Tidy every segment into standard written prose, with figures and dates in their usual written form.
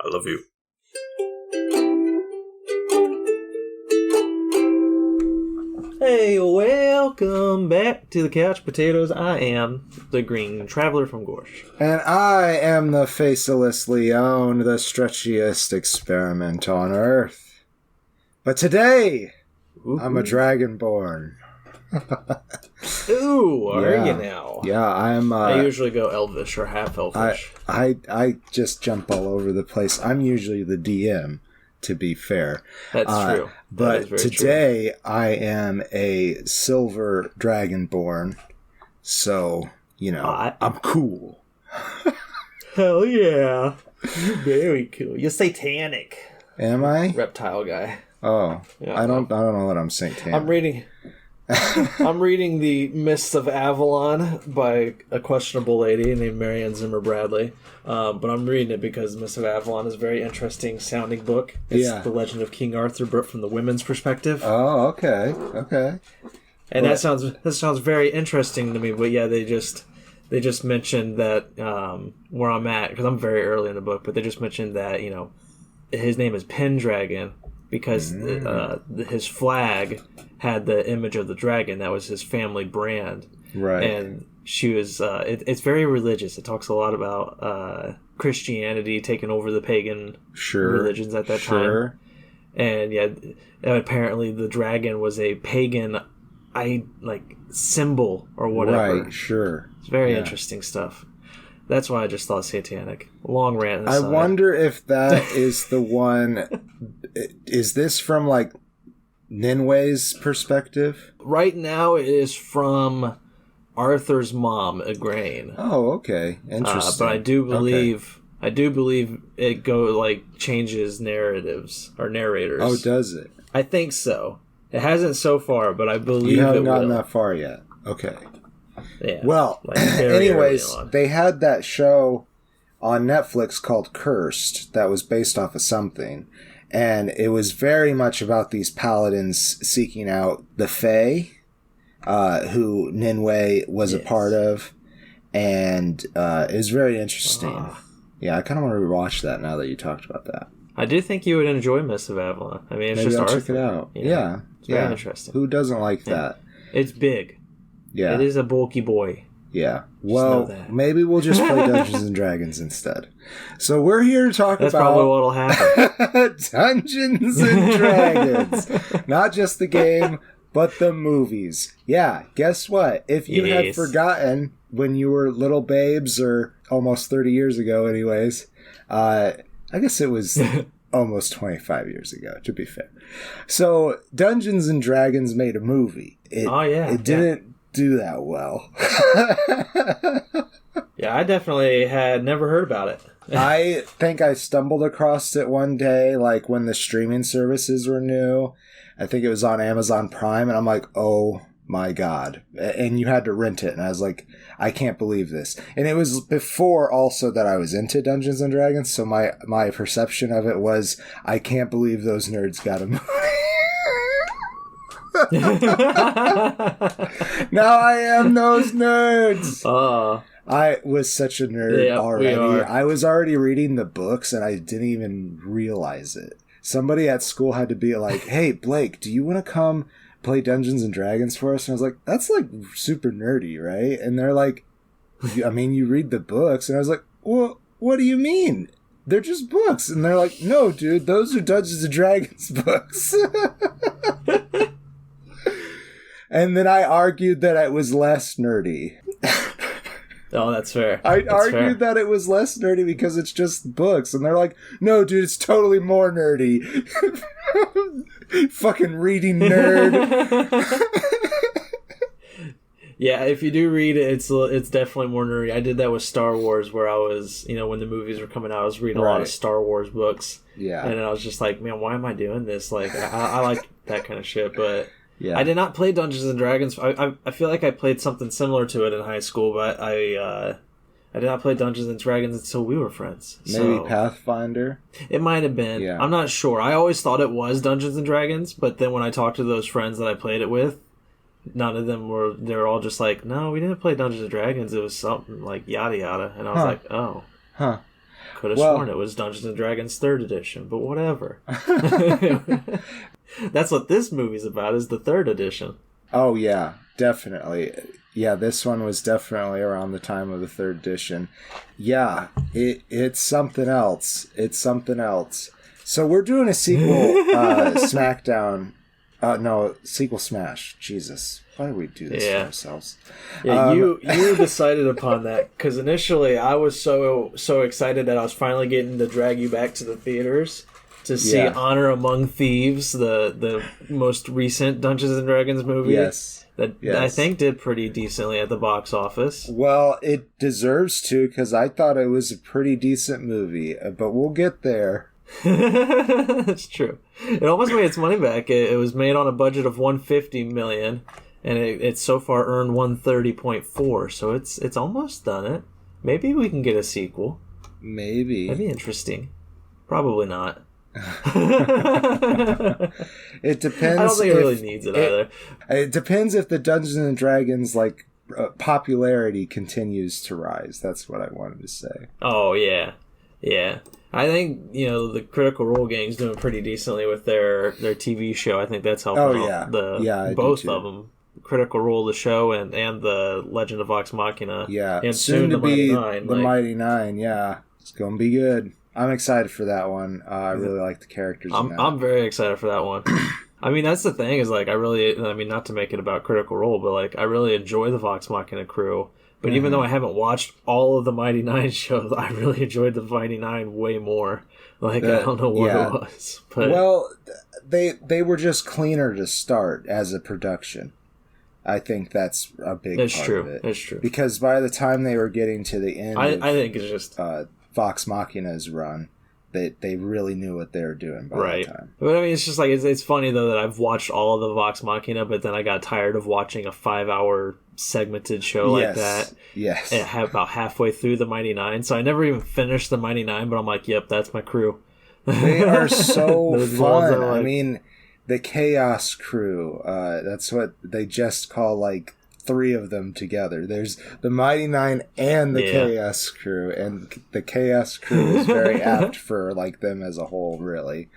I love you. Hey, welcome back to the Couch Potatoes. I am the Green Traveler from Gorsh. And I am the faceless Leon, the stretchiest experiment on Earth. But today, I'm a dragonborn. Ooh, are you now? Yeah, I'm... I usually go elvish or half-elfish. I just jump all over the place. I'm usually the DM, to be fair. That's true. But today, I am a silver dragonborn. So, you know, I'm cool. Hell yeah. You're very cool. You're satanic. Am I? Reptile guy. Oh, yeah, I don't know that I'm satanic. I'm reading The Mists of Avalon by a questionable lady named Marianne Zimmer Bradley. But I'm reading it because Mists of Avalon is a very interesting sounding book. It's the legend of King Arthur, but from the women's perspective. Oh, okay. And that sounds very interesting to me. But yeah, they just mentioned that where I'm at, because I'm very early in the book, but they just mentioned that, you know, his name is Pendragon because his flag had the image of the dragon. That was his family brand. Right. And she was, it's very religious. It talks a lot about Christianity taking over the pagan religions at that time. And yeah, apparently the dragon was a pagan symbol or whatever. Right, sure. It's very interesting stuff. That's why I just thought satanic. Long rant aside. I wonder if that is the one... Is this from, like, Ninway's perspective? Right now it is from Arthur's mom, Igraine. Oh, okay. Interesting. But I do believe it changes narratives or narrators. Oh, does it? I think so. It hasn't so far, but I believe you haven't it gotten will. that far yet. Okay. Yeah. Well, anyways, they had that show on Netflix called Cursed that was based off of something. And it was very much about these paladins seeking out the Fae, who Ninway was a part of. And it was very interesting. Yeah, I kind of want to rewatch that now that you talked about that. I do think you would enjoy Mists of Avalon. I mean, it's Maybe just I'll Arthur. check it out. Yeah. It's very interesting. Who doesn't like that? It's big. Yeah. It is a bulky boy. Yeah. Well, maybe we'll just play Dungeons and Dragons instead. So we're here to talk That's about... That's probably what'll happen. Dungeons and Dragons. Not just the game, but the movies. Yeah, guess what? If you had forgotten when you were little babes, or almost 30 years ago anyways, I guess it was almost 25 years ago, to be fair. So, Dungeons and Dragons made a movie. It didn't do that well. Yeah, I definitely had never heard about it. I think I stumbled across it one day, like when the streaming services were new. I think it was on Amazon Prime, and I'm like, oh my god. And you had to rent it, and I was like, I can't believe this. And it was before also that I was into Dungeons and Dragons, so my perception of it was, I can't believe those nerds got a movie. Now I am those nerds. I was such a nerd already. I was already reading the books and I didn't even realize it. Somebody at school had to be like, hey, Blake, do you want to come play Dungeons and Dragons for us? And I was like, that's like super nerdy, right? And they're like, I mean, you read the books. And I was like, well, what do you mean? They're just books. And they're like, no, dude, those are Dungeons and Dragons books. And then I argued that it was less nerdy. Oh, that's fair. I argued that it was less nerdy because it's just books. And they're like, no, dude, it's totally more nerdy. Fucking reading nerd. Yeah, if you do read it, it's definitely more nerdy. I did that with Star Wars, where I was, when the movies were coming out, I was reading a lot of Star Wars books. Yeah. And I was just like, man, why am I doing this? Like, I like that kind of shit, but... Yeah. I did not play Dungeons and Dragons. I feel like I played something similar to it in high school, but I did not play Dungeons and Dragons until we were friends. Maybe Pathfinder? It might have been. Yeah. I'm not sure. I always thought it was Dungeons and Dragons, but then when I talked to those friends that I played it with, none of them were... They were all just like, no, we didn't play Dungeons and Dragons. It was something like yada yada. And I was like, oh. Huh. Could have sworn it was Dungeons and Dragons 3rd edition, but whatever. That's what this movie's about, is the 3rd edition. Oh, yeah, definitely. Yeah, this one was definitely around the time of the 3rd edition. Yeah, it's something else. It's something else. So we're doing a sequel SmackDown. Sequel Smash. Jesus. Why do we do this to ourselves? Yeah, you decided upon that because initially I was so excited that I was finally getting to drag you back to the theaters to see Honor Among Thieves, the most recent Dungeons and Dragons movie. Yes. That I think did pretty decently at the box office. Well, it deserves to because I thought it was a pretty decent movie, but we'll get there. That's true. It almost made its money back. It was made on a budget of $150 million. And it's so far earned 130.4, so it's almost done it. Maybe we can get a sequel. Maybe. That'd be interesting. Probably not. It depends. I don't think it really needs it either. It depends if the Dungeons and Dragons popularity continues to rise. That's what I wanted to say. Oh yeah. I think the Critical Role gang's doing pretty decently with their TV show. I think that's helping out both of them. Critical Role, the show, and the Legend of Vox Machina. Yeah, and soon to be the Mighty Nine. Yeah, it's gonna be good. I'm excited for that one. I really like the characters. I'm very excited for that one. I mean, that's the thing is not to make it about Critical Role, but I really enjoy the Vox Machina crew. But even though I haven't watched all of the Mighty Nine shows, I really enjoyed the Mighty Nine way more. I don't know what it was. But well, they were just cleaner to start as a production. I think that's a big part of it. That's true. Because by the time they were getting to the end I think it's just Vox Machina's run, they really knew what they were doing by the time. But I mean, it's just it's funny, though, that I've watched all of the Vox Machina, but then I got tired of watching a 5-hour segmented show like that. Yes. About halfway through the Mighty Nine. So I never even finished the Mighty Nine, but I'm like, yep, that's my crew. They are so fun. I mean, the Chaos Crew, that's what they just call 3 of them together. There's the Mighty Nine and the Chaos Crew, and the Chaos Crew is very apt for them as a whole, really.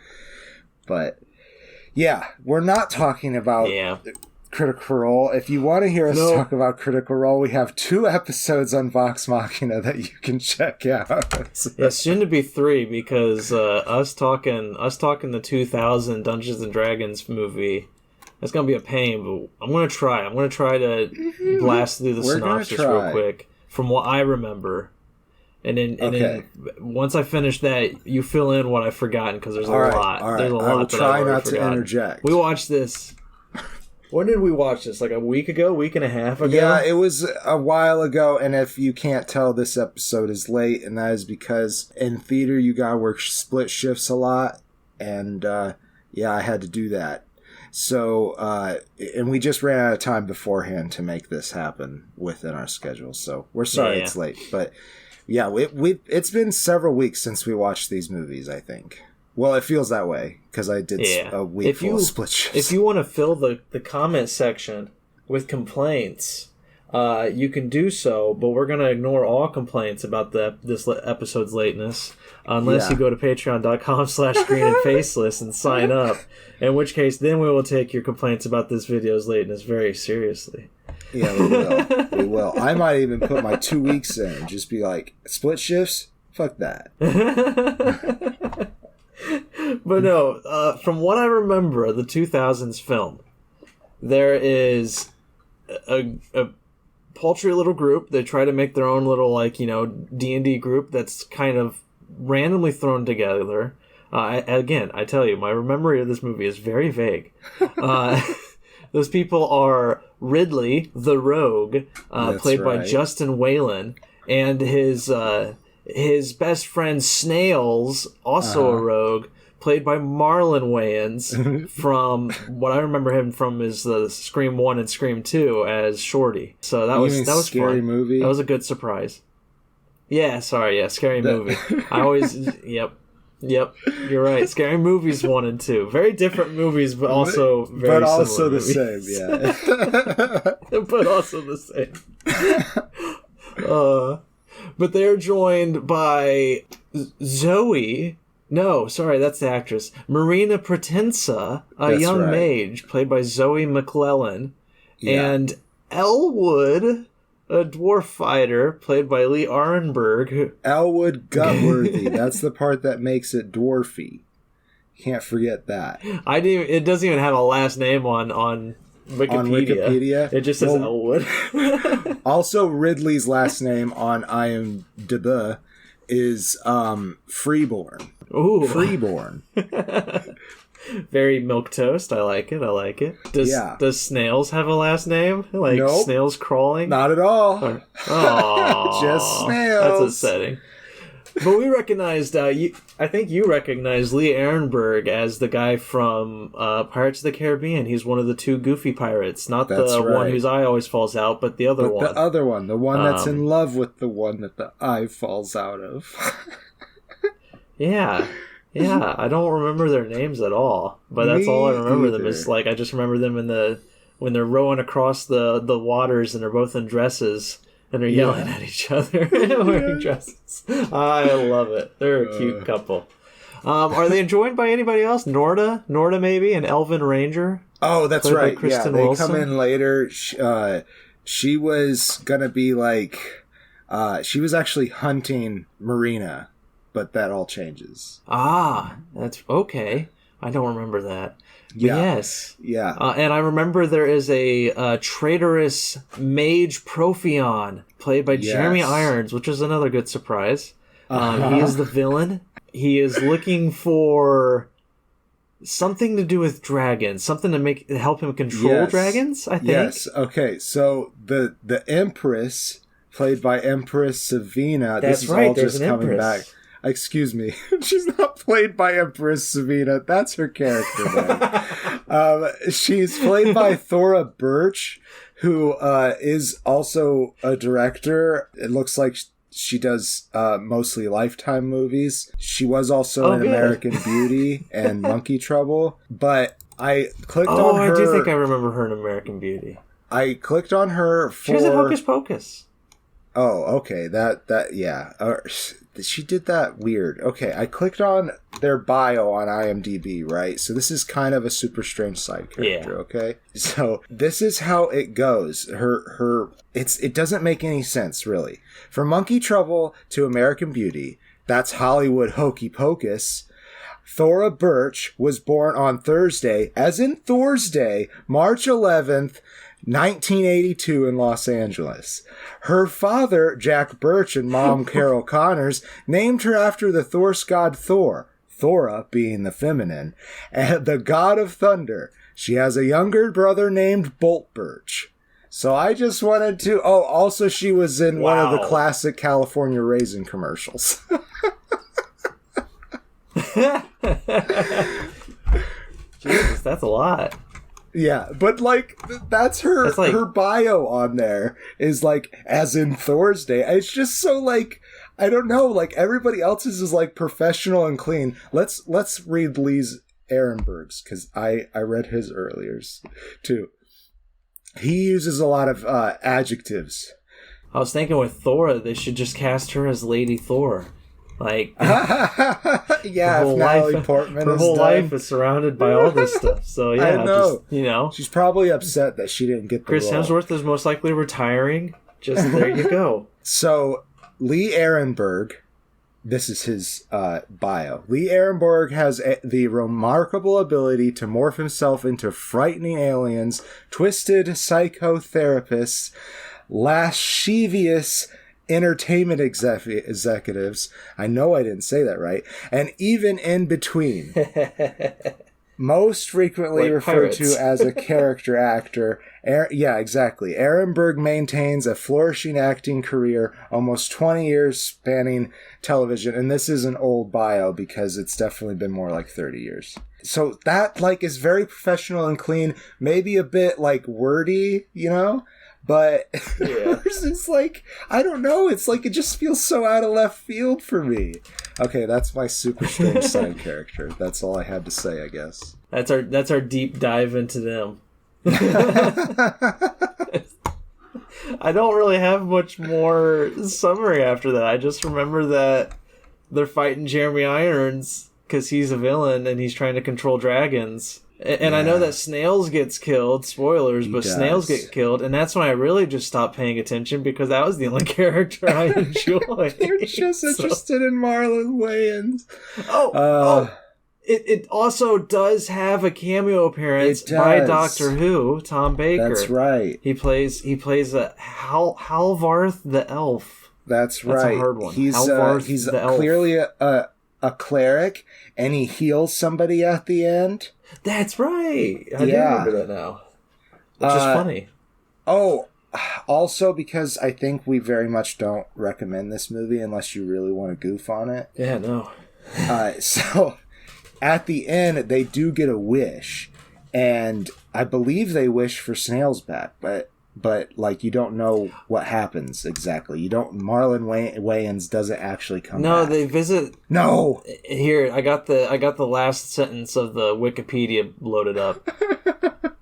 But yeah, we're not talking about Critical Role. If you want to hear us talk about Critical Role, we have 2 episodes on Vox Machina that you can check out. Yeah, soon to be 3 because us talking the 2000 Dungeons and Dragons movie. That's gonna be a pain, but I'm gonna try. I'm gonna try to blast through the synopsis real quick from what I remember, and then once I finish that, you fill in what I've forgotten because there's a lot. All right. There's a lot. I will try not to interject. We watched this. When did we watch this? A week ago, week and a half ago? Yeah, it was a while ago, and if you can't tell, this episode is late, and that is because in theater you gotta work split shifts a lot, and I had to do that. So, and we just ran out of time beforehand to make this happen within our schedule. So we're sorry it's late, but it's been several weeks since we watched these movies, I think. Well, it feels that way because I did a week full of split shifts. If you want to fill the comment section with complaints, you can do so, but we're going to ignore all complaints about this episode's lateness unless you go to patreon.com/screenandfaceless and sign up, in which case then we will take your complaints about this video's lateness very seriously. Yeah, we will. We will. I might even put my 2 weeks in and just be like, split shifts? Fuck that. But no, from what I remember, the 2000s film, there is a paltry little group. They try to make their own little D&D group that's kind of randomly thrown together. Again, I tell you, my memory of this movie is very vague. Those people are Ridley, the Rogue, played by Justin Whalen, and his best friend Snails, also a rogue, played by Marlon Wayans, from what I remember him from is the Scream 1 and Scream 2 as Shorty. So that was Scary fun. Movie? That was a good surprise. Yeah, Scary Movie. I always Yep, you're right. Scary Movies 1 and 2. Very different movies, but also very the movies. Same, yeah. But also the same. But they're joined by Zoe. No, sorry, that's the actress. Marina Pratensa, a young mage, played by Zoe McClellan. Yeah. And Elwood, a dwarf fighter, played by Lee Arenberg. Elwood Gutworthy. That's the part that makes it dwarfy. Can't forget that. It doesn't even have a last name on Wikipedia. On Wikipedia? It just says Elwood. Also, Ridley's last name on IMDb is Freeborn. Ooh. Freeborn. Very milquetoast. I like it. Does Snails have a last name? Like nope. Snails crawling? Not at all. Oh, just Snails. That's upsetting. But we recognized, I think you recognized Lee Arenberg as the guy from Pirates of the Caribbean. He's one of the two goofy pirates. Not the one whose eye always falls out, but the other one. The other one. The one that's in love with the one that the eye falls out of. Yeah. I don't remember their names at all. But that's all I remember them is, like, I just remember them when they're rowing across the waters and they're both in dresses. And they're yelling at each other wearing dresses. I love it. They're a cute couple. Are they joined by anybody else? Norda maybe? An Elven Ranger? Oh, that's right. Yeah, they come in later. She was going to be like... she was actually hunting Marina, but that all changes. Ah, that's... Okay. I don't remember that. Yes. Yeah. And I remember there is a traitorous mage Profion, played by Jeremy Irons, which is another good surprise. He is the villain. He is looking for something to do with dragons, something to help him control dragons, I think. Yes. Okay, so the Empress, played by Empress Savina, that's this is right, all just coming back. Excuse me. She's not played by Empress Savina. That's her character name. She's played by Thora Birch, who is also a director. It looks like she does mostly Lifetime movies. She was also in American Beauty and Monkey Trouble. But I clicked on her... I do think I remember her in American Beauty. I clicked on her for... She was in Hocus Pocus. Oh, okay. Yeah. She did that weird. Okay, I clicked on their bio on IMDb, right? So this is kind of a super strange side character, okay? So this is how it goes. It doesn't make any sense, really. From Monkey Trouble to American Beauty, that's Hollywood hokey pocus. Thora Birch was born on Thursday, as in Thor's Day, March 11th, 1982 in Los Angeles. Her father, Jack Birch, and mom, Carol Connors, named her after the Norse god Thor, Thora being the feminine, and the god of thunder. She has a younger brother named Bolt Birch. So I just wanted to... Oh, also she was in one of the classic California Raisin commercials. Jesus, that's a lot. Yeah, but like that's her bio on there is like as in Thor's Day. It's just so like I don't know, like everybody else's is like professional and clean. Let's read Lee's Arenberg's because I read his earlier too. He uses a lot of adjectives. I was thinking with Thora, they should just cast her as Lady Thor. Like, yeah, if Natalie Portman her whole life is surrounded by all this stuff. So yeah, I know. Just, she's probably upset that she didn't get the Chris role. Hemsworth is most likely retiring. Just there you go. So Lee Arenberg, this is his bio. Lee Arenberg has the remarkable ability to morph himself into frightening aliens, twisted psychotherapists, lascivious entertainment executives. I know I didn't say that right. And even in between. Most frequently like referred to as a character actor. Yeah, exactly. Arenberg maintains a flourishing acting career, almost 20 years spanning television. And this is an old bio because it's definitely been more like 30 years. So that like is very professional and clean. Maybe a bit like wordy, But it's like, I don't know. It's like, it just feels so out of left field for me. Okay, that's my super strange side character. That's all I had to say, I guess. That's our deep dive into them. I don't really have much more summary after that. I just remember that they're fighting Jeremy Irons because he's a villain and he's trying to control dragons. And I know that Snails gets killed. Spoilers, but Snails get killed. And that's when I really just stopped paying attention because that was the only character I enjoyed. You're just interested in Marlon Wayans. It also does have a cameo appearance by Doctor Who, Tom Baker. That's right. He plays a Halvarth the Elf. That's right. That's a hard one. He's clearly a cleric, and he heals somebody at the end. That's right. I do remember that now. Which is funny. Oh, also because I think we very much don't recommend this movie unless you really want to goof on it. Yeah, no. So at the end, they do get a wish, and I believe they wish for Snails back, but like you don't know what happens exactly. You don't. Marlon Wayans doesn't actually come back. No, they visit. No. Here, I got the last sentence of the Wikipedia loaded up.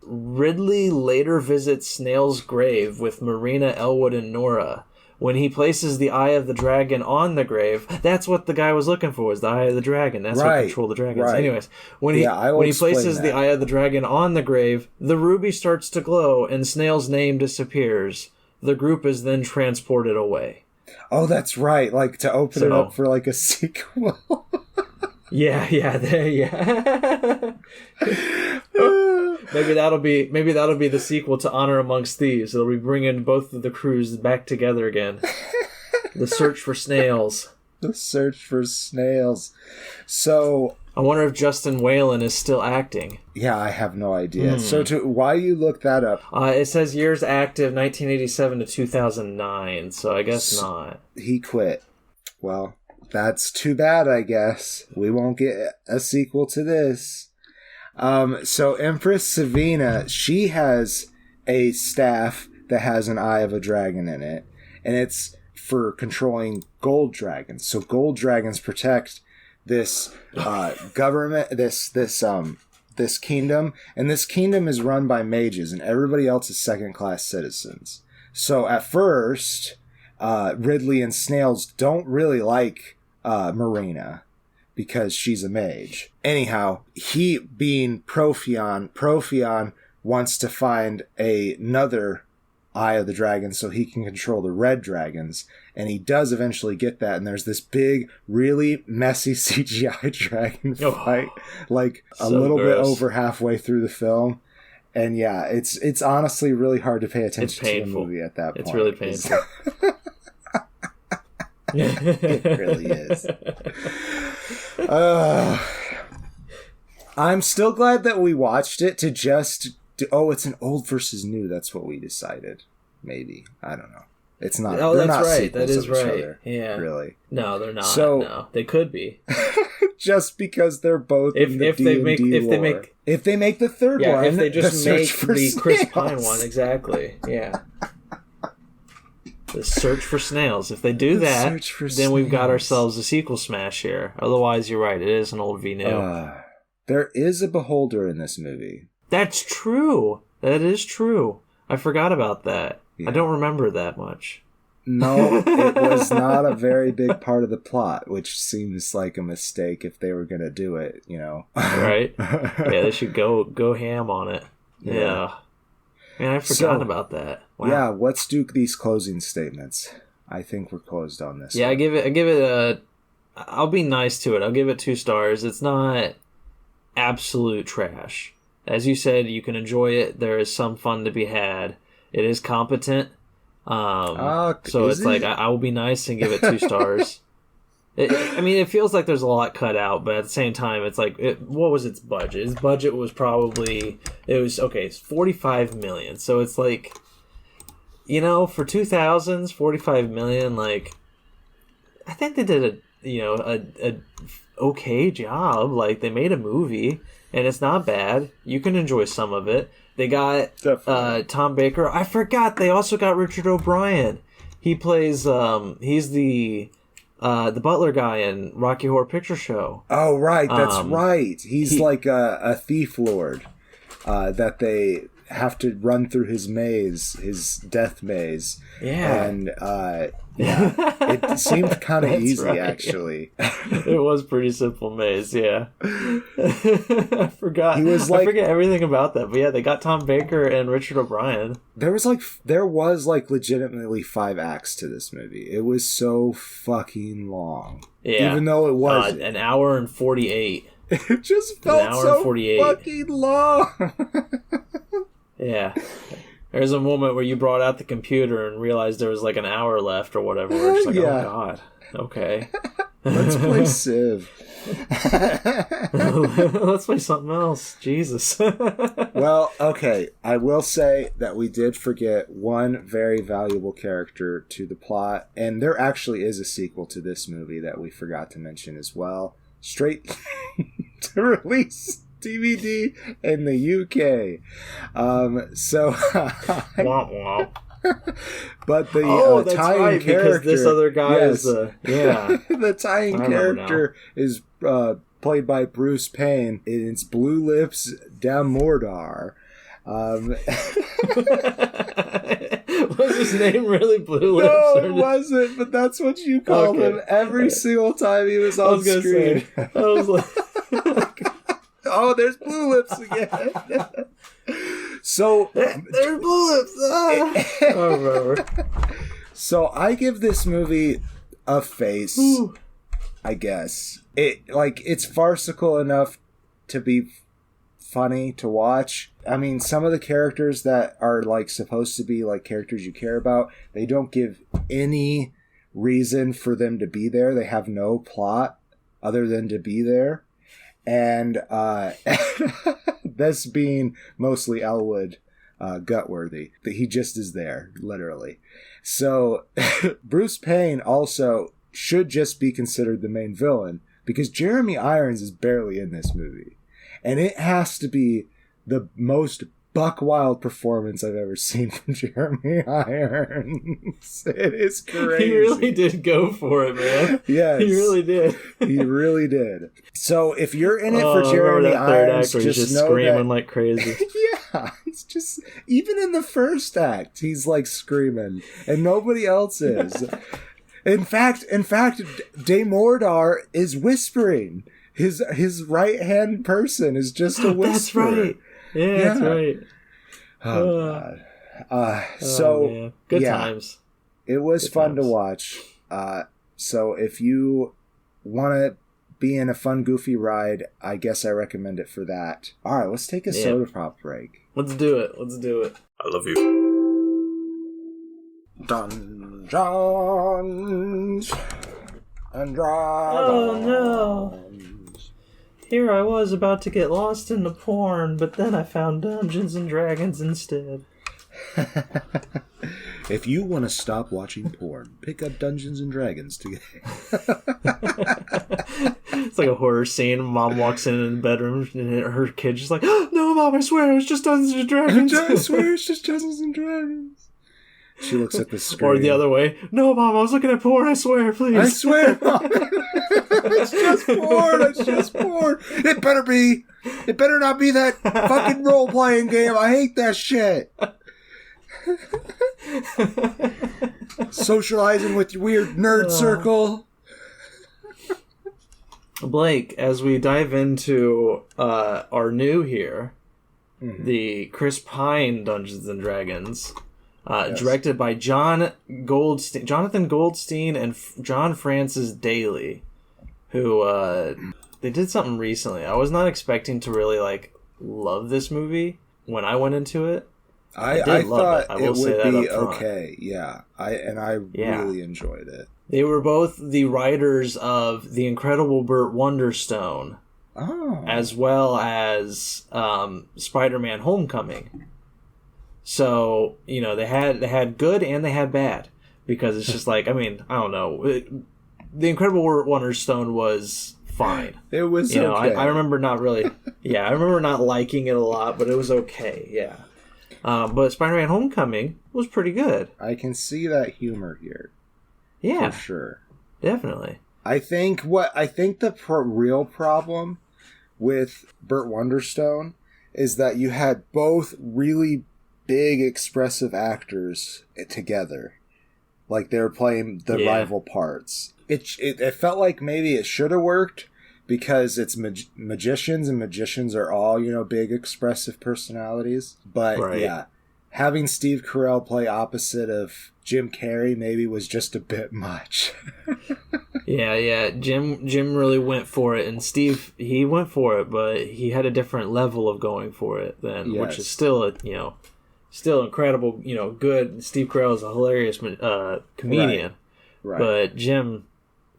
Ridley later visits Snail's grave with Marina, Elwood, and Nora. When he places the Eye of the Dragon on the grave, that's what the guy was looking for, was the Eye of the Dragon. That's what controlled the dragons. Right. Anyways, when he places the Eye of the Dragon on the grave, the ruby starts to glow and Snail's name disappears. The group is then transported away. Oh, that's right. Like to open it up for like a sequel. Yeah. Maybe that'll be the sequel to Honor Amongst Thieves. It'll be bringing both of the crews back together again. The search for Snails. The search for Snails. So I wonder if Justin Whalen is still acting. Yeah, I have no idea. So why you look that up? It says years active 1987 to 2009. So I guess not. He quit. Well, that's too bad, I guess. We won't get a sequel to this. So Empress Savina, she has a staff that has an eye of a dragon in it, and it's for controlling gold dragons. So gold dragons protect this government, this kingdom, and this kingdom is run by mages, and everybody else is second-class citizens. So at first, Ridley and Snails don't really like Marina, because she's a mage. Anyhow, he being Profion wants to find another Eye of the Dragon so he can control the red dragons, and he does eventually get that, and there's this big, really messy CGI dragon fight, like a little bit over halfway through the film. And yeah, it's honestly really hard to pay attention to the movie at that point. It's really painful. It really is. I'm still glad that we watched it to just it's an old versus new. That's what we decided. Maybe, I don't know. It's not. Oh, that's not right. That is right. Other, yeah. Really. No, they're not. So no, they could be. Just because they're both in the D&D if they make the third one, if they just make the Snails. Chris Pine one, exactly. Yeah. The Search for Snails. If they do that, then we've got ourselves a sequel smash here. Otherwise, you're right. It is an old v new. There is a beholder in this movie. That's true. That is true. I forgot about that. Yeah. I don't remember that much. No, it was not a very big part of the plot, which seems like a mistake if they were going to do it, you know. Right? Yeah, they should go ham on it. Yeah. Man, I forgot about that. Wow. Yeah, let's do these closing statements. I think we're closed on this. Yeah, one. I'll be nice to it. I'll give it 2 stars. It's not absolute trash. As you said, you can enjoy it. There is some fun to be had. It is competent. So it's like, I will be nice and give it 2 stars. It feels like there's a lot cut out, but at the same time, it's like, what was its budget? Its budget was probably, it's $45 million. So it's like, for 2000s, $45 million, like, I think they did a okay job. Like, they made a movie, and it's not bad. You can enjoy some of it. They got Tom Baker. I forgot, they also got Richard O'Brien. He plays, he's the butler guy in Rocky Horror Picture Show. Oh, right. That's right. He's like a thief lord that they have to run through his maze, his death maze. Yeah. And it seemed kind of easy, right. Actually. It was pretty simple maze, yeah. I forgot. I forget everything about that, but yeah, they got Tom Baker and Richard O'Brien. There was legitimately 5 acts to this movie. It was so fucking long. Yeah. Even though it was an hour and 48. It just felt so fucking long. Yeah. There's a moment where you brought out the computer and realized there was like an hour left or whatever. We're just like, oh god. Okay. Let's play Civ. Let's play something else. Jesus. Well, okay. I will say that we did forget one very valuable character to the plot, and there actually is a sequel to this movie that we forgot to mention as well. Straight to release DVD in the UK. But the Italian character, because this other guy is the Italian character is played by Bruce Payne. It's Blue Lips Damordar. Was his name really Blue Lips? No, it wasn't, but that's what you called him every single time he was on screen. I was like, oh, there's Blue Lips again. So there's Blue Lips. Oh, so I give this movie a face. Ooh. I guess it's farcical enough to be funny to watch. I mean, some of the characters that are like supposed to be like characters you care about, they don't give any reason for them to be there. They have no plot other than to be there. And this being mostly Elwood Gutworthy, that he just is there, literally. So Bruce Payne also should just be considered the main villain, because Jeremy Irons is barely in this movie. And it has to be the most buck wild performance I've ever seen from Jeremy Irons. It is crazy. He really did go for it, man. Yes. He really did. He really did. So if you're in it for Jeremy Irons, just know screaming that, like crazy. Yeah, it's just, even in the first act, he's like screaming, and nobody else is. In fact, Damordar is whispering. His right-hand person is just a whisperer. That's right. Yeah, that's right. Oh, God. So, good times. It was fun to watch. So if you want to be in a fun, goofy ride, I guess I recommend it for that. All right, let's take a soda pop break. Let's do it. I love you. Dungeons and Dragons. Oh, no. Here I was about to get lost in the porn, but then I found Dungeons and Dragons instead. If you want to stop watching porn, pick up Dungeons and Dragons today. It's like a horror scene. Mom walks in the bedroom, and her kid's just like, oh, "No, Mom, I swear it was just Dungeons and Dragons." I swear it's just Dungeons and Dragons. She looks at the screen. Or the other way. "No, Mom, I was looking at porn. I swear, please." I swear, Mom. It's just porn. It's just porn. It better not be that fucking role-playing game. I hate that shit. Socializing with your weird nerd circle. Blake, as we dive into our new here, the Chris Pine Dungeons and Dragons, directed by Jonathan Goldstein and John Francis Daly, who they did something recently. I was not expecting to really love this movie when I went into it. I thought it would be okay. Yeah, I really enjoyed it. They were both the writers of The Incredible Burt Wonderstone, as well as Spider-Man: Homecoming. So they had good and they had bad, because it's just I don't know. The Incredible Burt Wonderstone was fine. It was okay. I remember not really. Yeah, I remember not liking it a lot, but it was okay. Yeah. But Spider-Man: Homecoming was pretty good. I can see that humor here. Yeah, for sure, definitely. I think the real problem with Burt Wonderstone is that you had both really big, expressive actors together. Like, they were playing the rival parts. It felt like maybe it should have worked because it's magicians, and magicians are all, big, expressive personalities. But, yeah, having Steve Carell play opposite of Jim Carrey maybe was just a bit much. Yeah. Jim really went for it, and Steve, he went for it, but he had a different level of going for it then, which is still still incredible, good. Steve Carell is a hilarious comedian. Right. But Jim,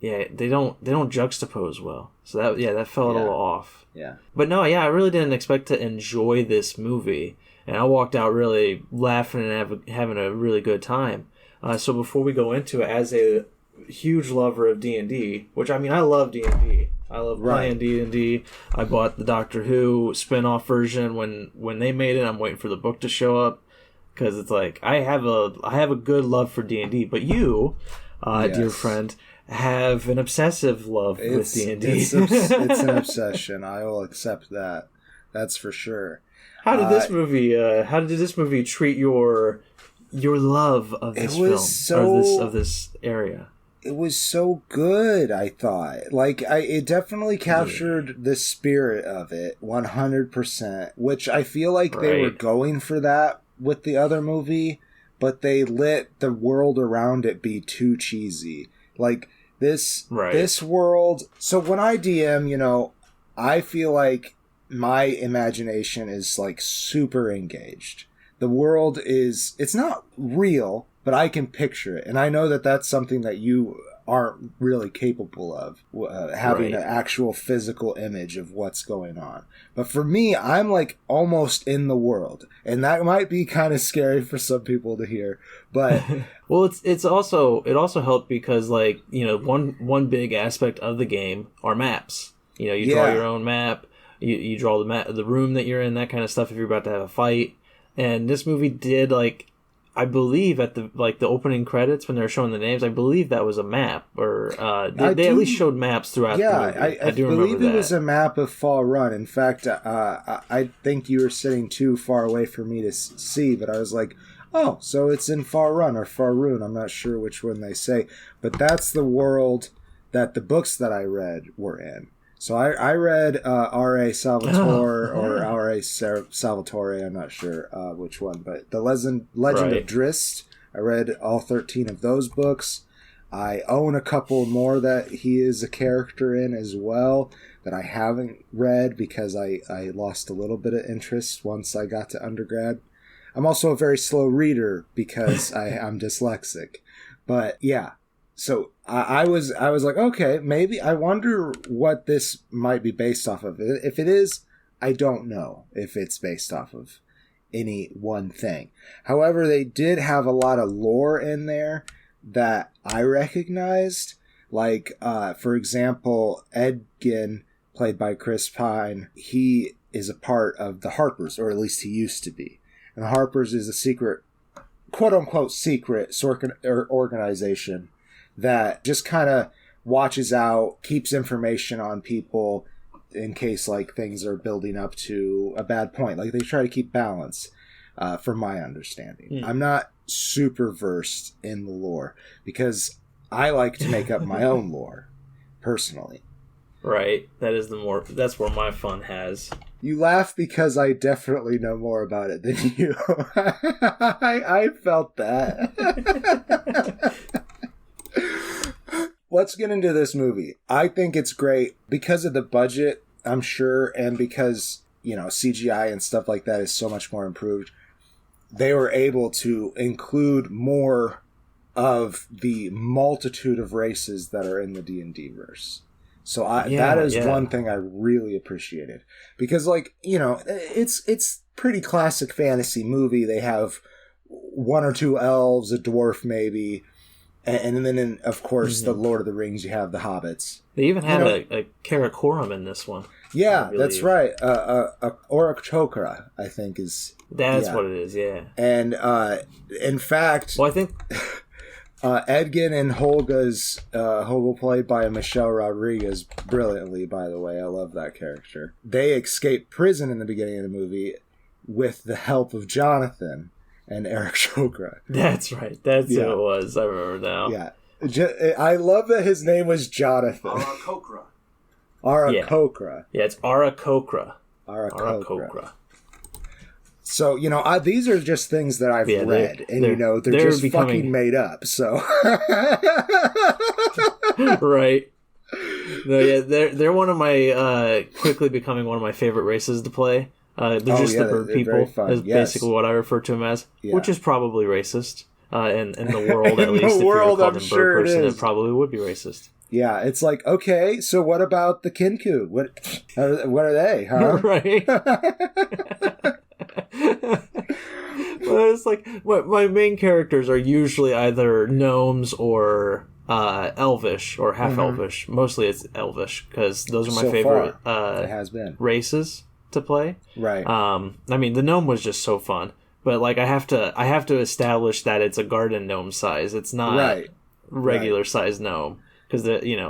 they don't juxtapose well. So that felt a little off. Yeah. But no, I really didn't expect to enjoy this movie, and I walked out really laughing and having a really good time. So before we go into it, as a huge lover of D&D, which, I love D&D. I love playing D&D. I bought the Doctor Who spin-off version when they made it. I'm waiting for the book to show up, because it's like I have a good love for D&D, but you, dear friend, have an obsessive love with D&D. It's an obsession. I will accept that. That's for sure. How did this movie treat your love of this film, of this area? It was so good, I thought. Like, it definitely captured the spirit of it 100%, which I feel like they were going for that with the other movie, but they let the world around it be too cheesy. Like, this world... So when I DM, I feel like my imagination is, like, super engaged. The world it's not real, but I can picture it. And I know that that's something that you aren't really capable of, having an actual physical image of what's going on. But for me, I'm like almost in the world. And that might be kind of scary for some people to hear. But well, it also helped because, like, one big aspect of the game are maps. You draw your own map, you draw the room that you're in, that kind of stuff if you're about to have a fight. And this movie did, like, I believe at the opening credits when they were showing the names, I believe that was a map, or they at least showed maps throughout the movie. I do believe it was a map of Fall Run. In fact, I think you were sitting too far away for me to see, but I was like, oh, so it's in Fall Run or Faerun. I'm not sure which one they say, but that's the world that the books that I read were in. So I read R.A. Salvatore or R.A. Salvatore, I'm not sure which one, but the Legend of Drizzt, I read all 13 of those books. I own a couple more that he is a character in as well that I haven't read because I lost a little bit of interest once I got to undergrad. I'm also a very slow reader because I'm dyslexic. But yeah. So I was like, okay, maybe I wonder what this might be based off of. If it is, I don't know if it's based off of any one thing. However, they did have a lot of lore in there that I recognized. Like, for example, Ed Gein, played by Chris Pine, he is a part of the Harpers, or at least he used to be. And the Harpers is a secret, quote-unquote secret organization that just kind of watches out, keeps information on people in case, like, things are building up to a bad point. Like, they try to keep balance, from my understanding. I'm not super versed in the lore because I like to make up my own lore, personally. Right. That's where my fun has. You laugh because I definitely know more about it than you. I felt that. Let's get into this movie. I think it's great because of the budget, I'm sure, and because, CGI and stuff like that is so much more improved. They were able to include more of the multitude of races that are in the D&D verse. So that is one thing I really appreciated. Because, like, it's pretty classic fantasy movie. They have one or two elves, a dwarf maybe. And then, of course, the Lord of the Rings, you have the hobbits. They even had a Karakorum in this one. Yeah, that's right. Orocchokra, I think, is... That's what it is, yeah. And, in fact... Well, I think... Edgin and Holga's Holga played by Michelle Rodriguez brilliantly, by the way. I love that character. They escape prison in the beginning of the movie with the help of Jonathan and Eric Chopra. That's right. That's who it was. I remember now. Yeah. I love that his name was Jonathan. Aarakocra. Aarakocra. Yeah, it's Aarakocra. Aarakocra. So, these are just things that I've read, and they're just fucking made up, so. Right. No, yeah, they're one of my, quickly becoming one of my favorite races to play. They're just the bird people, is basically what I refer to them as, which is probably racist. In the world, at least, if you're called a bird person, it probably would be racist. Yeah, it's like, okay, so what about the Kinku? What are they, huh? Right. Well, it's like my main characters are usually either gnomes or elvish or half elvish. Mostly it's elvish because those are my favorite it has been races to play. Right. I mean, the gnome was just so fun, but like I have to establish that it's a garden gnome size. It's not regular size gnome. Because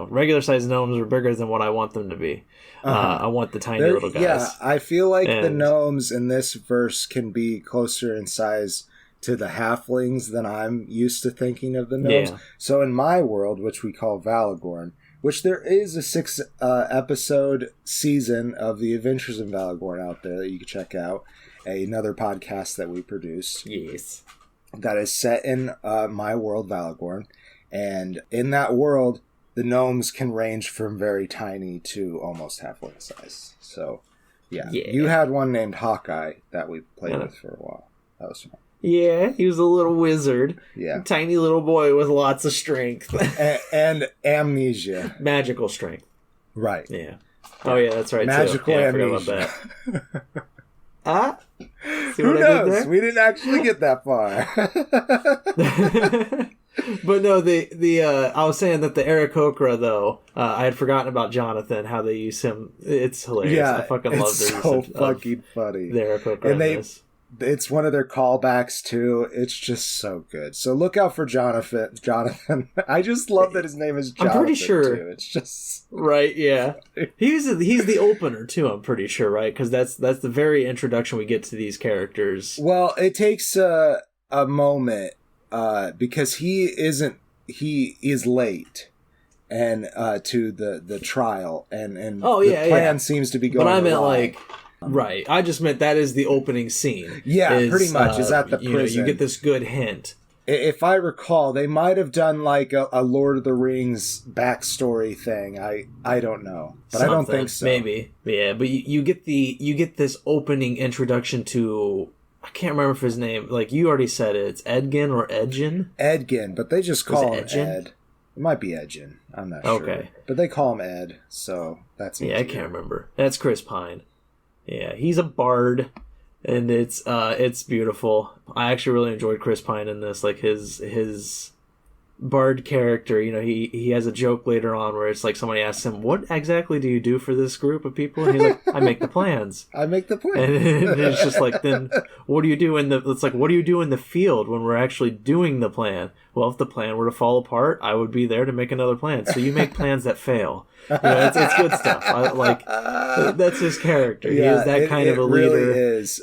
regular sized gnomes are bigger than what I want them to be. I want the tiny little guys. Yeah, I feel like the gnomes in this verse can be closer in size to the halflings than I'm used to thinking of the gnomes. Yeah. So in my world, which we call Valagorn, which there is a 6 episode season of The Adventures in Valagorn out there that you can check out, another podcast that we produced. Yes. That is set in my world, Valagorn. And in that world, the gnomes can range from very tiny to almost halfway size. So, yeah. You had one named Hawkeye that we played with for a while. That was fun. Yeah, he was a little wizard. Yeah. Tiny little boy with lots of strength. and amnesia. Magical strength. Right. Yeah. Oh, yeah, that's right, Magical too. amnesia. I forgot about that. Who knows? We didn't actually get that far. But no, I was saying that the Aarakocra, though, I had forgotten about Jonathan, how they use him. It's hilarious. Yeah, I fucking love their so use fucking funny. The Aarakocra and it's one of their callbacks, too. It's just so good. So look out for Jonathan. I just love that his name is Jonathan, I'm pretty sure. Too. It's just... Right, yeah. He's the opener, too, I'm pretty sure, right? Because that's the very introduction we get to these characters. Well, it takes a moment... because he is late and to the trial and the plan seems to be going. But I meant right. I just meant that is the opening scene. Yeah, pretty much is at the prison. You get this good hint. If I recall, they might have done like a Lord of the Rings backstory thing. I don't know, but I don't think so. Maybe, yeah. But you get this opening introduction to. I can't remember if his name, like you already said it, it's Edgin or Edgin? Edgin, but they just call him Ed. It might be Edgin. I'm not sure. Okay. But they call him Ed, so that's easier. I can't remember. That's Chris Pine. Yeah, he's a bard, and it's beautiful. I actually really enjoyed Chris Pine in this, like his bard character. He has a joke later on where it's like somebody asks him, what exactly do you do for this group of people? And he's like, I make the plans. And it's just like, then what do you do in the field when we're actually doing the plan? Well, if the plan were to fall apart, I would be there to make another plan. So you make plans that fail. It's good stuff. That's his character. He is that kind of a leader. It really is.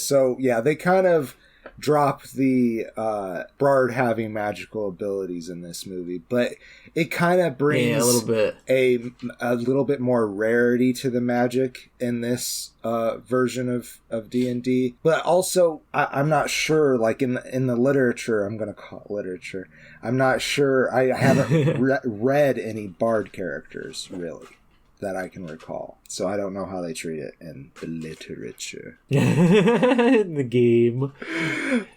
So yeah, they kind of drop the Bard having magical abilities in this movie, but it kind of brings a little bit a little bit more rarity to the magic in this version of D&D. But also, I'm not sure. Like in the literature, I'm going to call it literature. I'm not sure. I haven't read any Bard characters really that I can recall, so I don't know how they treat it in the literature. In the game.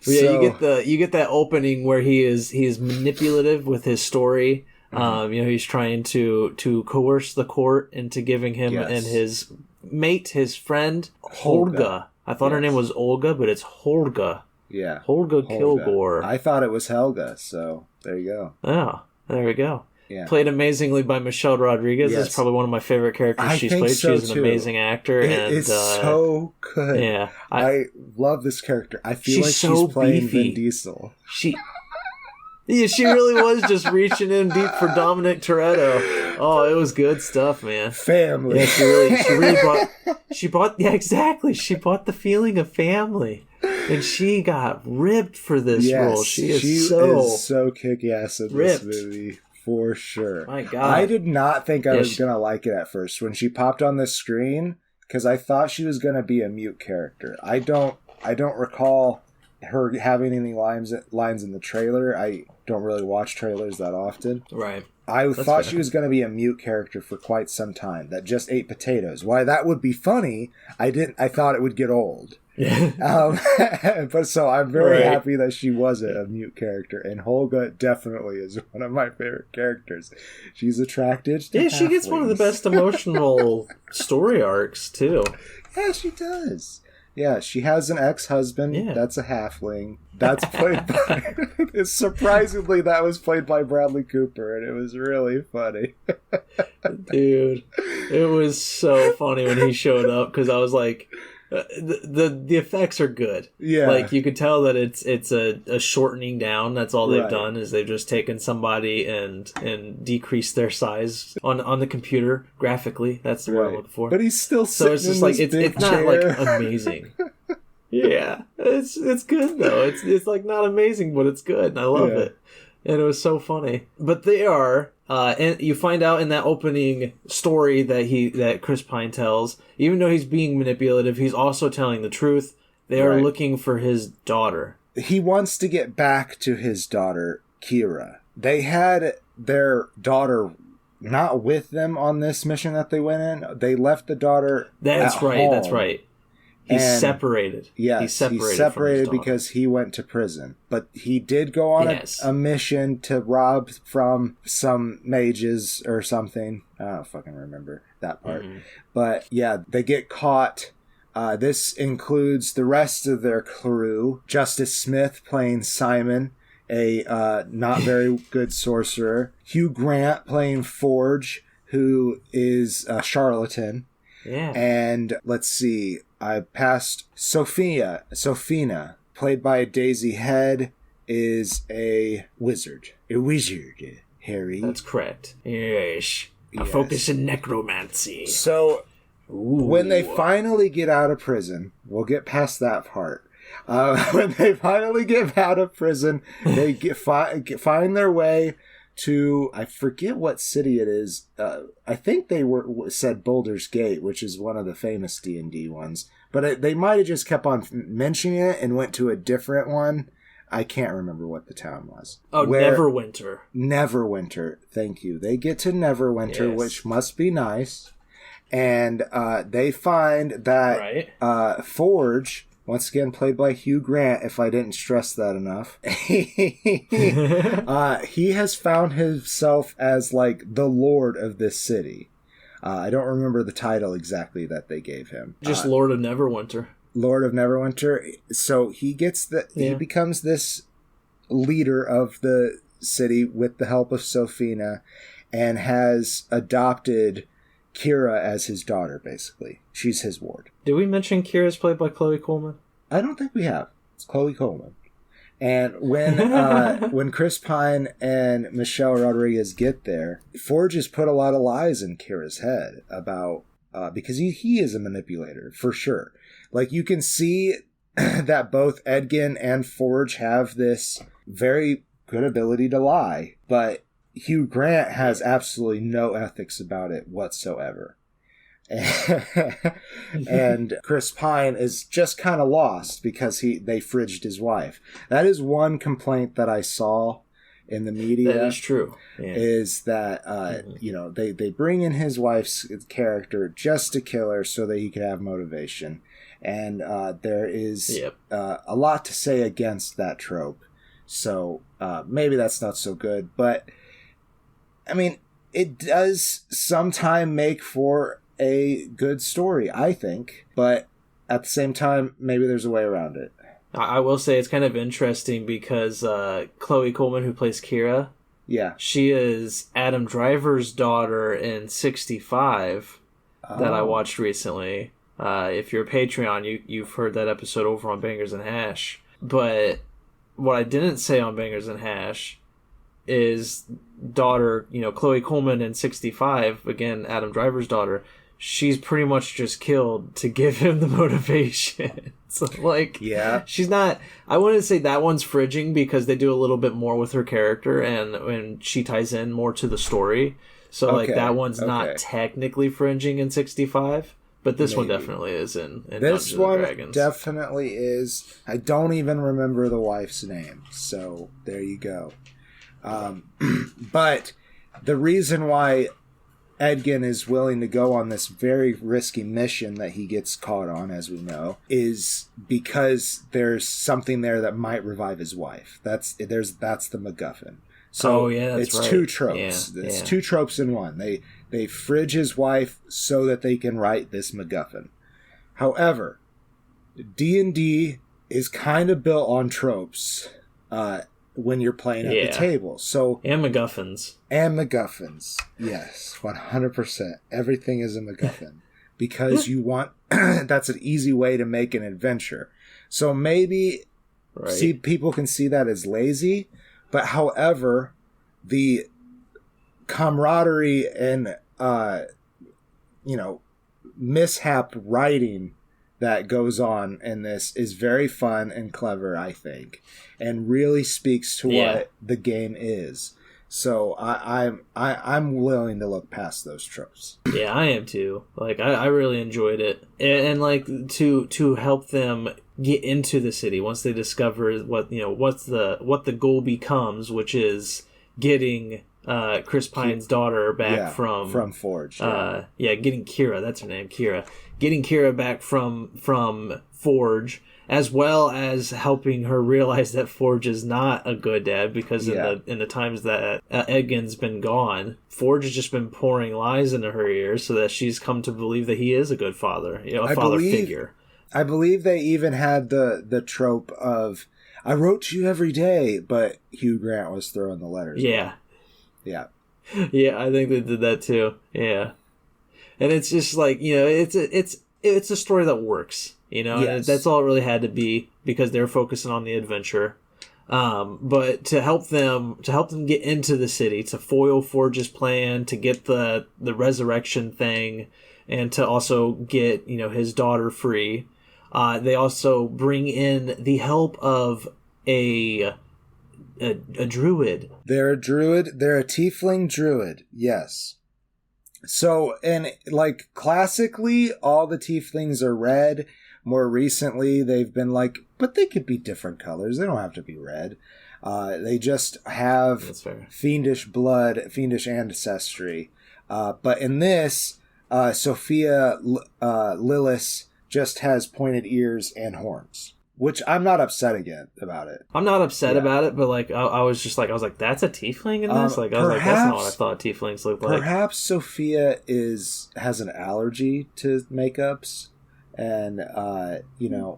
So, yeah, you get that opening where he is manipulative with his story. He's trying to coerce the court into giving him and his mate, his friend Holga. I thought her name was Olga, but it's Holga. Yeah, Holga Kilgore. I thought it was Helga, so there you go. Oh, there we go. Yeah. Played amazingly by Michelle Rodriguez. Yes. That's probably one of my favorite characters she's played. So she's an amazing actor. It's so good. Yeah, I love this character. I feel like she's playing Vin Diesel. Yeah, she really was just reaching in deep for Dominic Toretto. Oh, it was good stuff, man. Family. Yeah, she really brought, yeah, exactly. She brought the feeling of family. And she got ripped for this role. She is so kick-ass in this movie. For sure. My God. I did not think I was going to like it at first. When she popped on the screen, because I thought she was going to be a mute character. I don't recall her having any lines in the trailer. I don't really watch trailers that often. Right. I thought she was going to be a mute character for quite some time that just ate potatoes. Why that would be funny, I thought it would get old. Yeah. But so I'm very happy that she wasn't a mute character, and Holga definitely is one of my favorite characters. She's attracted to halflings. She gets one of the best emotional story arcs too. Yeah, she does. Yeah, she has an ex-husband. Yeah. That's a halfling. That's played by... Surprisingly, that was played by Bradley Cooper, and it was really funny. Dude, it was so funny when he showed up, because I was like... The effects are good. Yeah, like you could tell that it's a shortening down. That's all they've done, is they've just taken somebody and decreased their size on the computer graphically. That's the word I'm looking for. But he's still sitting it's just like it's not like amazing. Yeah, it's good though. It's like not amazing, but it's good, and I love it. And it was so funny. But they are, and you find out in that opening story that Chris Pine tells, even though he's being manipulative, he's also telling the truth. They are looking for his daughter. He wants to get back to his daughter, Kira. They had their daughter not with them on this mission that they went in. They left the daughter at home. That's right. He's separated. Yes, he's separated because he went to prison. But he did go on a mission to rob from some mages or something. I don't fucking remember that part. Mm-hmm. But yeah, they get caught. This includes the rest of their crew. Justice Smith playing Simon, a not very good sorcerer. Hugh Grant playing Forge, who is a charlatan. Yeah. And let's see, I passed Sophina, played by Daisy Head, is a wizard. Harry. That's correct. Yes. A focus in necromancy. So, when they finally get out of prison, we'll get past that part. When they finally get out of prison, they find their way to, I forget what city it is. I think they said Baldur's Gate, which is one of the famous D&D ones. But they might have just kept on mentioning it and went to a different one. I can't remember what the town was. Oh, Neverwinter. Neverwinter, thank you. They get to Neverwinter, which must be nice. And they find that Forge... Once again, played by Hugh Grant, if I didn't stress that enough. He has found himself as, like, the lord of this city. I don't remember the title exactly that they gave him. Just Lord of Neverwinter. Lord of Neverwinter. So he gets he becomes this leader of the city with the help of Sophina, and has adopted Kira as his daughter, basically. She's his ward. Did we mention Kira's played by Chloe Coleman? I don't think we have. It's Chloe Coleman. And when Chris Pine and Michelle Rodriguez get there, Forge has put a lot of lies in Kira's head about because he is a manipulator for sure. Like, you can see that both Edgin and Forge have this very good ability to lie, but Hugh Grant has absolutely no ethics about it whatsoever. And Chris Pine is just kind of lost because they fridged his wife. That is one complaint that I saw in the media. That is true. Yeah. Is that they bring in his wife's character just to kill her so that he could have motivation, and there is a lot to say against that trope. So maybe that's not so good, but I mean, it does sometime make for a good story, I think, but at the same time, maybe there's a way around it. I will say it's kind of interesting because Chloe Coleman, who plays Kira, she is Adam Driver's daughter in 65 that I watched recently. If you're a Patreon, you've heard that episode over on Bangers and Hash. But what I didn't say on Bangers and Hash is daughter, Chloe Coleman in 65, again, Adam Driver's daughter, she's pretty much just killed to give him the motivation. So, she's not... I wouldn't say that one's fridging because they do a little bit more with her character and she ties in more to the story. So, that one's not technically fringing in 65. But this one definitely is in this Dungeons one and Dragons. Definitely is. I don't even remember the wife's name, so there you go. But the reason why Edgin is willing to go on this very risky mission that he gets caught on, as we know, is because there's something there that might revive his wife. That's the MacGuffin. So it's right. 2 tropes. Yeah, it's 2 tropes in one. They fridge his wife so that they can write this MacGuffin. However, D&D is kind of built on tropes when you're playing at the table. So and MacGuffins. Yes, 100%. Everything is a MacGuffin because you want that's an easy way to make an adventure. So maybe people can see that as lazy, but however, the camaraderie and mishap writing that goes on in this is very fun and clever, I think, and really speaks to what the game is. So I'm willing to look past those tropes. Yeah, I am too. I really enjoyed it, and to help them get into the city once they discover what the goal becomes, which is getting Chris Pine's daughter back from Forge. Getting Kira, that's her name, Kira. Getting Kira back from Forge, as well as helping her realize that Forge is not a good dad, because in the times that Edgin's been gone, Forge has just been pouring lies into her ears, so that she's come to believe that he is a good father, father figure. I believe they even had the trope of, I wrote to you every day, but Hugh Grant was throwing the letters. Yeah. Yeah. Yeah, I think they did that too. Yeah. And it's just it's a story that works, and that's all it really had to be, because they're focusing on the adventure. But to help them get into the city, to foil Forge's plan, to get the resurrection thing, and to also get, his daughter free, they also bring in the help of a druid. They're a druid. They're a tiefling druid. Yes. So, and classically, all the tieflings are red. More recently, they've been but they could be different colors. They don't have to be red. They just have fiendish blood, fiendish ancestry. But in this, Sophia Lillis just has pointed ears and horns. Which I'm not upset about it. I'm not upset about it, but I was that's a tiefling in this? That's not what I thought tieflings looked like. Perhaps Sophia has an allergy to makeups, and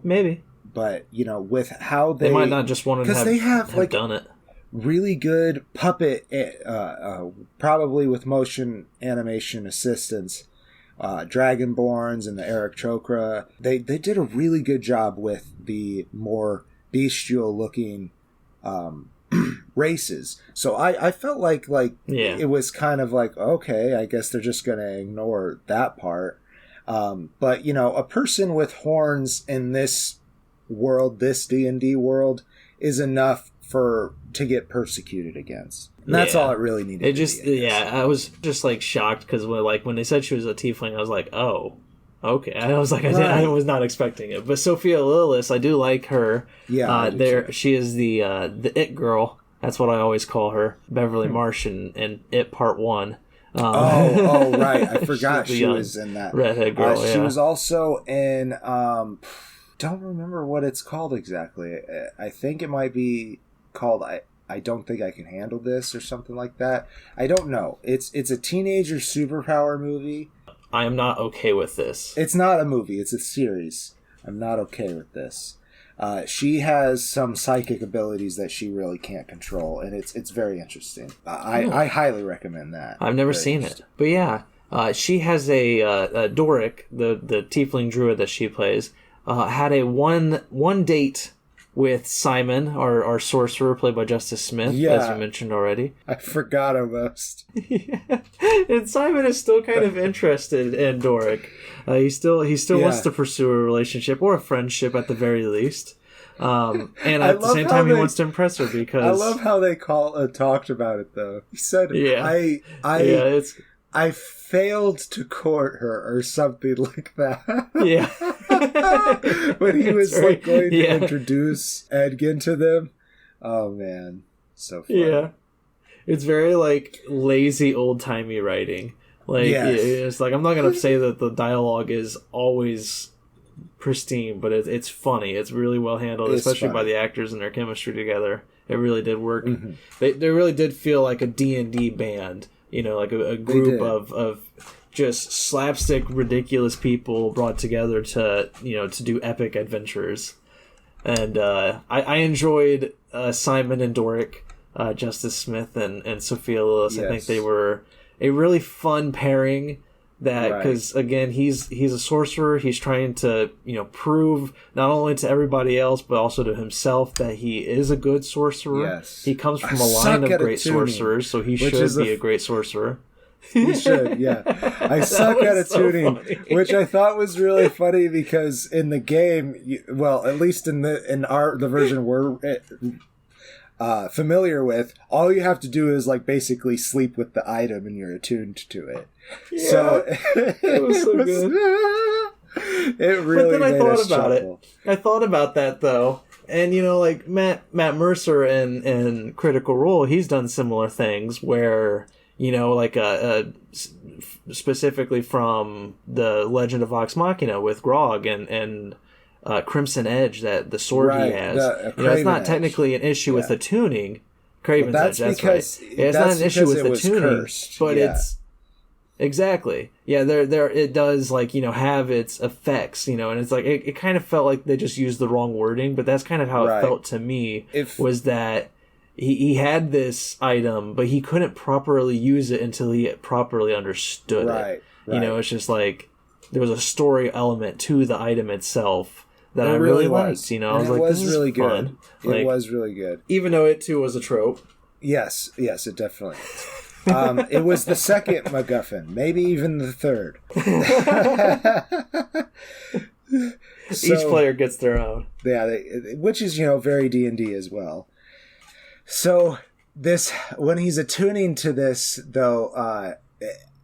maybe. But with how they might not just want to have done it. Really good puppet, probably with motion animation assistance. Dragonborns and the Eric Chokra, they did a really good job with the more bestial looking races. So I felt like it was kind of okay, I guess they're just gonna ignore that part. But a person with horns in this world, this D&D world, is enough to get persecuted against. And that's all it really needed. I was just shocked because when they said she was a tiefling, I was like, oh, okay. I was like, I was not expecting it. But Sophia Lillis, I do like her. Yeah, she is the It girl. That's what I always call her, Beverly Marsh in It Part 1. Right. I forgot she was in that. Redhead girl. She was also in. Don't remember what it's called exactly. I think it might be called I Don't Think I Can Handle This or something like that. I don't know. It's a teenager superpower movie. I am not okay with this. It's not a movie. It's a series. I'm not okay with this. She has some psychic abilities that she really can't control, and it's very interesting. I highly recommend that. I've never seen it. But yeah, she has a Doric, the tiefling druid that she plays, had a one date with Simon, our sorcerer, played by Justice Smith, as you mentioned already. I forgot almost. Yeah. And Simon is still kind of interested in Doric. He still wants to pursue a relationship or a friendship at the very least. And at the same time, he wants to impress her because I love how they talked about it though. He said, I failed to court her," or something like that. Yeah. When he was going to introduce Edgin to them. Oh man, so funny. Yeah, it's very lazy old timey writing. It's I'm not gonna say that the dialogue is always pristine, but it's funny. It's really well handled, especially by the actors and their chemistry together. It really did work. Mm-hmm. They really did feel like a D&D band. A group of just slapstick, ridiculous people brought together to do epic adventures. And I enjoyed Simon and Doric, Justice Smith and Sophia Lillis. Yes. I think they were a really fun pairing. Because again, he's a sorcerer. He's trying to prove not only to everybody else but also to himself that he is a good sorcerer. Yes. He comes from a line of great sorcerers, so he should be a great sorcerer. He should, yeah. I suck at attuning, which I thought was really funny because in the game, at least in the version we're familiar with, all you have to do is basically sleep with the item and you're attuned to it. Yeah, so it was so good. It really. But then I thought about it. I thought about that though, and Matt Mercer in Critical Role, he's done similar things where specifically from the Legend of Vox Machina with Grog and Crimson Edge, that the sword he has. It's not technically an issue with the tuning. Craven's Edge, that's right. It's not an issue with the tuning, but it's exactly. Yeah, there it does have its effects, and it's it kind of felt like they just used the wrong wording, but that's kind of how it felt to me. Was that he had this item, but he couldn't properly use it until he properly understood it. Right. It's just there was a story element to the item itself that I really liked. I was like, this is really good. It was really good. Even though it too was a trope. Yes, it definitely is. It was the second MacGuffin, maybe even the third. Each player gets their own. Yeah, which is, very D&D as well. So when he's attuning to this, though,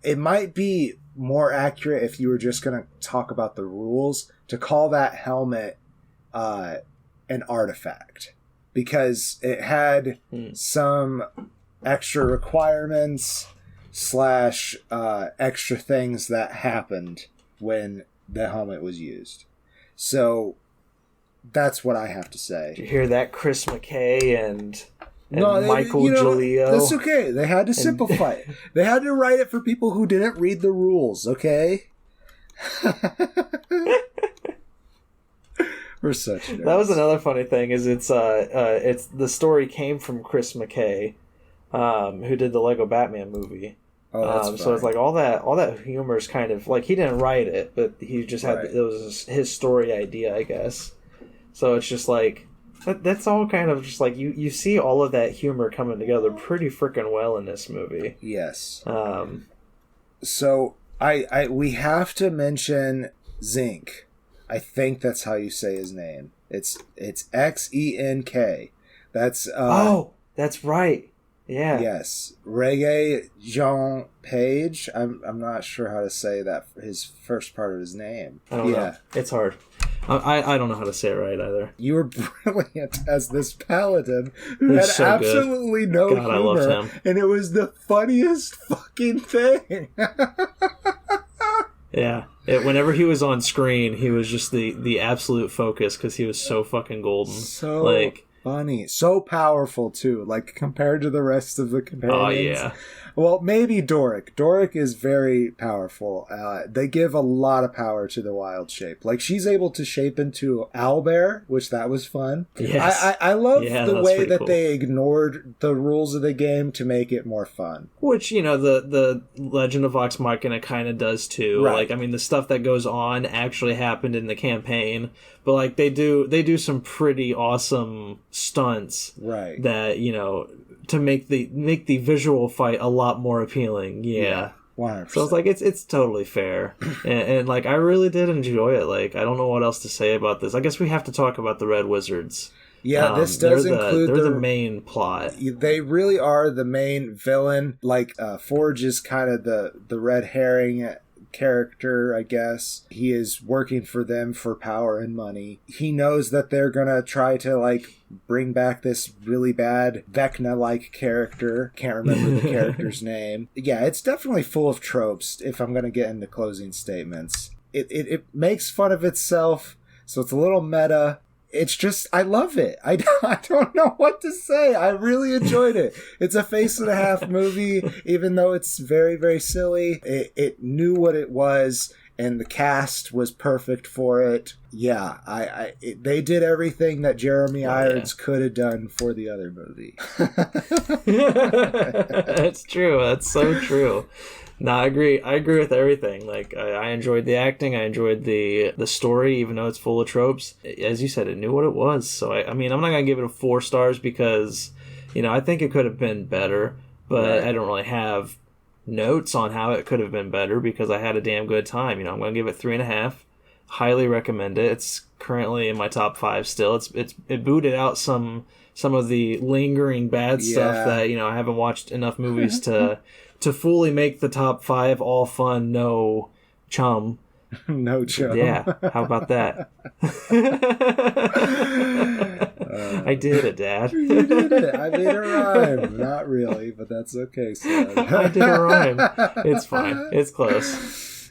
it might be more accurate if you were just going to talk about the rules to call that helmet an artifact, because it had some extra requirements / extra things that happened when the helmet was used. So that's what I have to say. Did you hear that, Chris McKay and Michael Giglio? That's okay. They had to simplify it. They had to write it for people who didn't read the rules, okay? We're such nerds. That was another funny thing. Is it's the story came from Chris McKay, who did the Lego Batman movie. Oh, that's so it's all that humor is kind of he didn't write it, but he just had it was his story idea, I guess. So it's just that's all kind of just you see all of that humor coming together pretty freaking well in this movie. Yes. So we have to mention Xenk. I think that's how you say his name. It's Xenk. That's that's right. Yeah. Yes. Regé Jean Page. I'm not sure how to say that, his first part of his name. I don't know. It's hard. I don't know how to say it right either. You were brilliant as this paladin who had absolutely no humor. I loved him. And it was the funniest fucking thing. Yeah. Whenever he was on screen, he was just the absolute focus because he was so fucking golden. So funny. So powerful, too. Compared to the rest of the companions. Oh, yeah. Well, maybe Doric. Doric is very powerful. They give a lot of power to the wild shape. Like, she's able to shape into owlbear, which that was fun. Yes. I love the way that cool. they ignored the rules of the game to make it more fun. Which, the Legend of Vox Machina kind of does too. Right. Like, I mean, the stuff that goes on actually happened in the campaign, but like they do some pretty awesome stunts. Right. That, to make the visual fight a lot more appealing. Yeah. 100%. So it's like it's totally fair, and like I really did enjoy it. Like, I don't know what else to say about this. I guess we have to talk about the Red Wizards. Yeah, this does include they're the main plot. They really are the main villain. Like, Forge is kind of the red herring character, I guess. He is working for them for power and money. He knows that they're gonna try to, like, bring back this really bad Vecna-like character. Can't remember the character's name. Yeah, it's definitely full of tropes, if I'm gonna get into closing statements. It makes fun of itself, so it's a little meta. It's just, I love it. I don't know what to say. I really enjoyed it. It's a face-and-a-half movie, even though it's very, very silly. It knew what it was, and the cast was perfect for it. Yeah, they did everything that Jeremy Irons could have done for the other movie. That's true. That's so true. No, I agree with everything. Like, I enjoyed the acting, I enjoyed the story, even though it's full of tropes. As you said, it knew what it was. So, I mean, I'm not going to give it 4 stars because, I think it could have been better, but I don't really have notes on how it could have been better because I had a damn good time. I'm going to give it 3.5. Highly recommend it. It's currently in my top 5 still. It booted out some of the lingering bad stuff that, I haven't watched enough movies to fully make the top 5, all fun, no chum. No chum. Yeah, how about that? I did it, Dad. You did it. I made a rhyme. Not really, but that's okay, son. I did a rhyme. It's fine. It's close.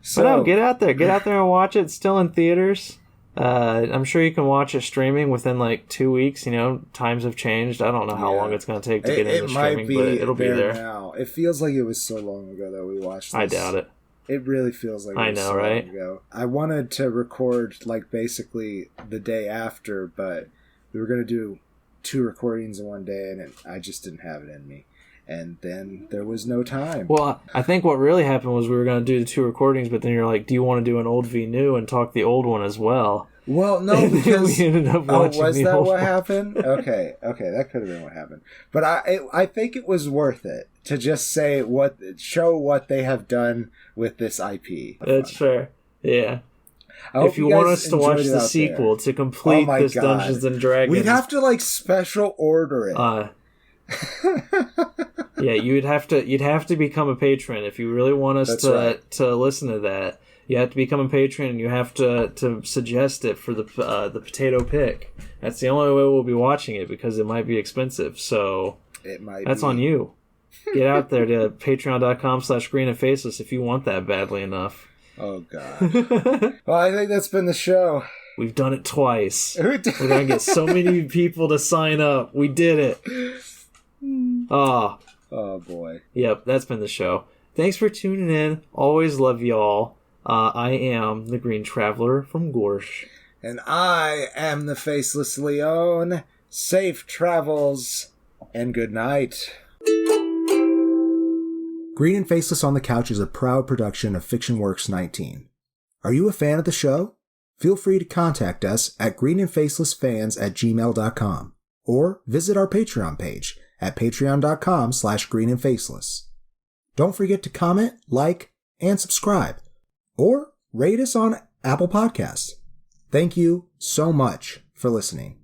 So, but no, get out there and watch it. It's still in theaters. I'm sure you can watch it streaming within like 2 weeks. Times have changed. I don't know how long it's going to take to get into streaming, but it'll be there now. It feels like it was so long ago that we watched this. I doubt it. It really feels like it was so long ago. I wanted to record like basically the day after, but we were going to do 2 recordings in one day, and I just didn't have it in me. And then there was no time. Well, I think what really happened was we were going to do the 2 recordings, but then you're like, do you want to do an old v new and talk the old one as well? Well, no, because we ended up watching was that what happened? Okay, that could have been what happened. But I think it was worth it to just show what they have done with this IP. That's fair. Yeah. If you want us to watch the sequel to complete this Dungeons and Dragons, we'd have to like special order it. Yeah, you'd have to become a patron if you really want us to listen to that. You have to become a patron, and you have to suggest it for the potato pick. That's the only way we'll be watching it because it might be expensive. So that's on you. Get out there to patreon.com/greenandfaceless if you want that badly enough. Oh God. Well, I think that's been the show. We've done it twice. We're gonna get so many people to sign up. We did it. Oh boy. Yep, that's been the show. Thanks for tuning in. Always love y'all. I am the Green Traveler from Gorsh. And I am the Faceless Leon. Safe travels and good night. Green and Faceless on the Couch is a proud production of FictionWorks 19. Are you a fan of the show? Feel free to contact us at greenandfacelessfans@gmail.com or visit our Patreon page at patreon.com/greenandfaceless. Don't forget to comment, like, and subscribe, or rate us on Apple Podcasts. Thank you so much for listening.